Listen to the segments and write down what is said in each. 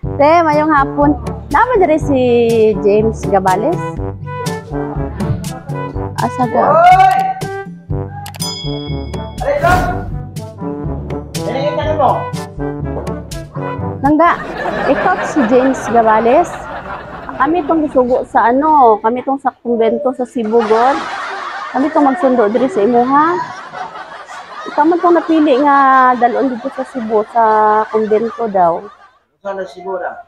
Te, mayong hapon. Naman diri si James Gabales. Asa ga? Hoy! Aray lang! Yan yung tanong mo. Nangga, ikaw si James Gabales. Kami itong sugo sa ano, kami itong sa kumbento sa Cebu, God. Kami itong magsundo diri sa imuha. Ikaw man itong napili nga dalon dito sa Cebu, sa kumbento daw. Saan na sigura?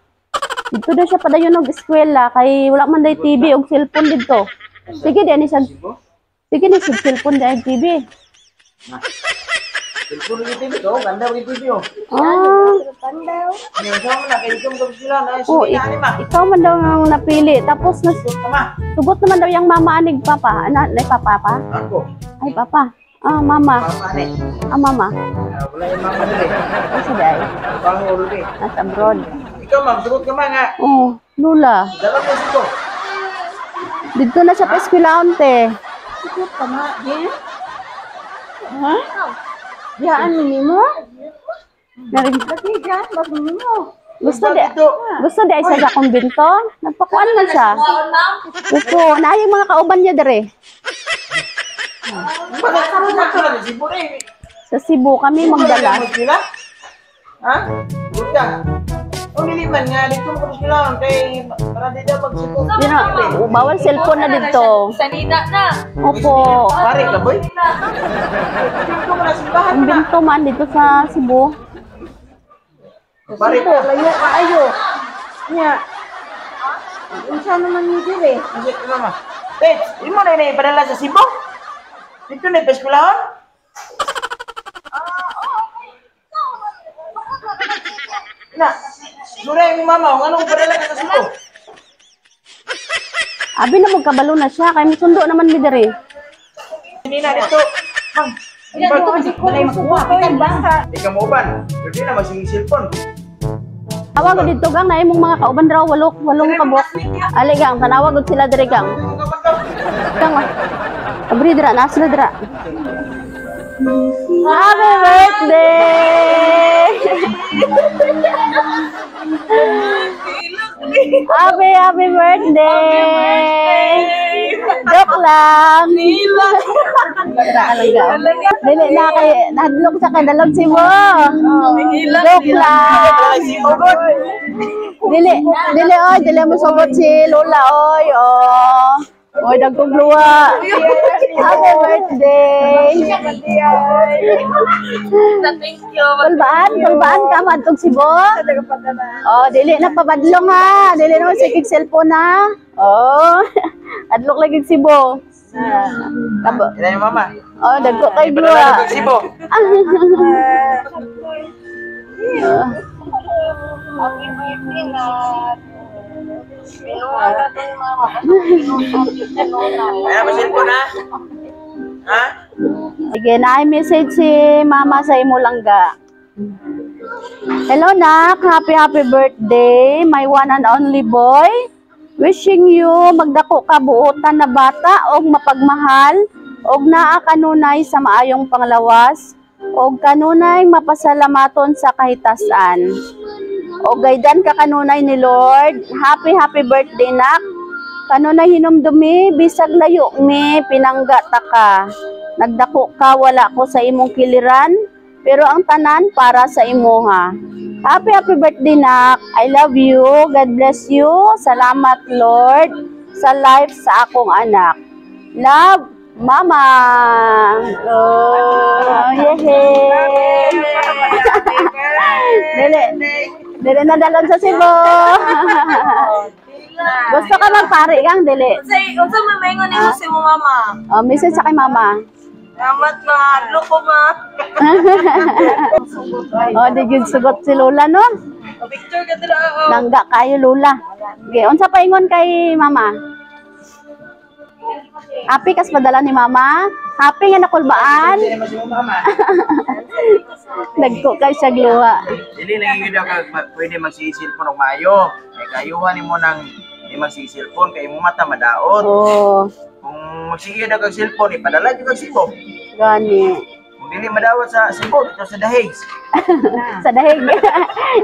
Dito daw siya padayon ng eskwela, kay wala man day TV o cellphone dito. Sige, di ani siya. Sige, ni siya cellphone dahil TV. Cellphone yung TV to, ganda yung TV oh. Ngayon saan mo na, kaya ikaw mo sila na Ikaw man daw ang napili. Tapos sugot naman daw yung mama anig papa. Ano, ay papa pa? Ako. Ay papa. Ah, mama. Papa ni. Ah, mama. Wala yung mama nila eh. Ay, saday. Pang ulo eh. Nasa abroad. Ikaw ma'am, sugot ka man nga. Oh, lula. Dalam mo sito. Dito na siya pa eskwelaon, te. Sugot ka nga, Jen? Ha? Diyan mo? Lagi dyan, bago mo. Gusto di ay sa kumbento? Nagpakuan man siya. Upo, na yung mga kauban niya dere. Sa Cebu kami magdala. Ha? Buta. O niliman nga, dito mo kami sila. Kaya para dito magsipo. Yun na, bawal cellphone na dito. Sanida na. Opo. Pare ka, boy? Dito mo na simbahan na. Kumbento man dito sa Cebu. Pare ka. Layo ka ayo. Nya. Unsa naman ni dire? Kasi mama. Tets, hindi mo na ipadala sa Cebu? Dito na ipeskulahon? Na, sura yung mama, kung anong padala ka sa Cebu? Abi na magkabalo na siya, kaya may sundo naman mi dere. Hindi na dito. Ma'am, Yan ko di ko lang suwa ka basta. hindi ka mauban. Hindi na magsing cellphone. Tawag dito gang na imong mga kauban raw walong kabok. Ali gang, tanawag gud sila dere gang. Gang. Abri dira, nasla dira. Happy birthday! Happy birthday! Joke lang! Dili na kay nadlok sa kadalog si mo. Joke lang! Dili mo sugot si Lola oy. Oy, dagkog luwa. Happy birthday! Thank you. Kulbaan ka madtog si Bo. Oh, dili na pabadlong ha. Dili naman si kig cellphone ha. Oh. Adlok lagi si Bo. Kabo. Ilan yung mama? Oh, dagko kay Ipadala luwa. ka sa Cebu. Happy birthday na. Pinuha na to yung mama. Kaya ba cellphone ha? Ha? Sige, na-message si Mama sa imo langga. Hello, Nak. Happy birthday, my one and only boy. Wishing you magdako ka buotan na bata og mapagmahal og naa kanunay sa maayong panglawas og kanunay mapasalamaton sa kahitasan. Og gaydan ka kanunay ni Lord. Happy birthday, Nak. Kanunay hinumdumi bisag layo mi pinangga ta ka. Nagdako ka wala ko sa imong kiliran, pero ang tanan para sa imuha. Happy birthday, Nak. I love you. God bless you. Salamat, Lord, sa life sa akong anak. Love, Mama. Oh, yehey. Dili na dalon sa Cebu. Gusto ka magpari kang dili. Unsa may maingon nimo si mo mama? Oh, message sa kay Mama. Salamat ma, loko ma. Oh, di gyud sugot si Lola no. Picture ka dira. Langga kayo Lola. Okay, unsa pa ingon kay Mama? Happy kas padala ni Mama. Happy nga nakulbaan. Hindi naman si mama. Nagko kay siya gluwa. Dili lagi yun ka pwede magsisilpon og maayo. Kay kayuhan nimo nang di magsisilpon kay imong mata madaot. Oh, Kung magsige na kag cellphone, ipadala jud kag Cebu. gani. Bili madawat sa Cebu, dito sa Dahig. Sa dahig.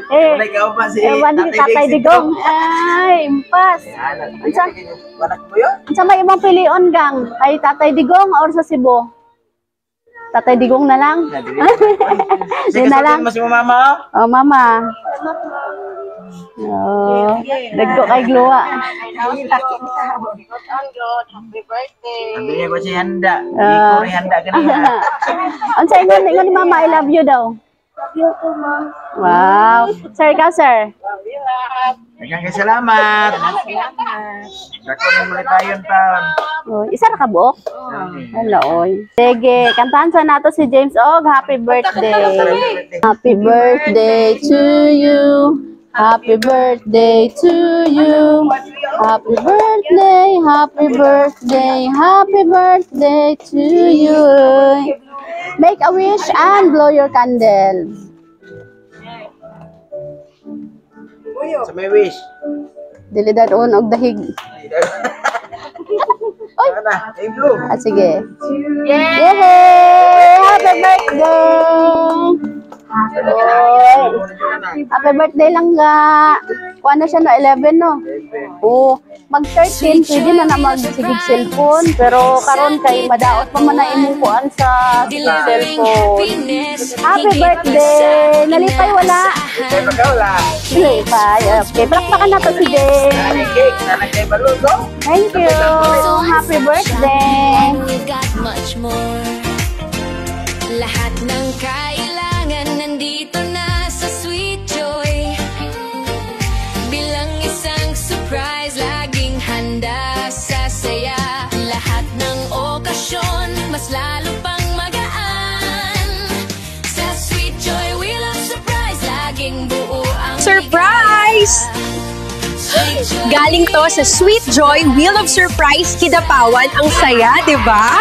Eh, Wala ikaw pa si ewan ni Tatay Digong. Ay, impas. Wanak mo yun? Sa may ibang pilion gang, ay Tatay Digong or sa Cebu? Tatay Digong na lang? Sige, Yun na lang. mas mo mama. Oh, mama. Oh, dagko kay Gluwa. Sabi niya ko si Handa. Hindi Ah. ko rin handa kanina. Ang sa ingon ni mama, I love you daw. Wow. Sir, ikaw, sir. Daghang salamat. Dako na muli tayo taon. Oh, isa na ka buok? Hello, oy. Sige, kantahan sa nato si James Og. Happy birthday. Happy birthday to you. Happy birthday to you. Happy birthday, happy birthday, happy birthday to you. Make a wish and blow your candle. Sa may wish. Dili dadoon og dahig. Sana, ay blue. Ah, sige. Yay! Happy birthday! Oy. Happy birthday lang ga. Kuha na siya na 11, no? Oo. Mag-13, pwede na magsigig cellphone. Pero karon kay madaot pa man na imukuan sa cellphone. Happy birthday! Nalipay wala. Kay magkawala. Nalipay. Okay, palakpakan na to si Jay. Nanay cake, nanay kay baluto. Thank you. Happy birthday. We got much more. Lahat ng kailangan nandito na sa Sweet Joy. Bilang isang surprise, laging handa sa saya. Lahat ng okasyon, mas lalo pang magaan. Sa Sweet Joy, we love surprise, laging buo ang Surprise! Sweet Joy. Galing to sa Sweet Joy Wheel of Surprise Kidapawan. Ang saya, di ba?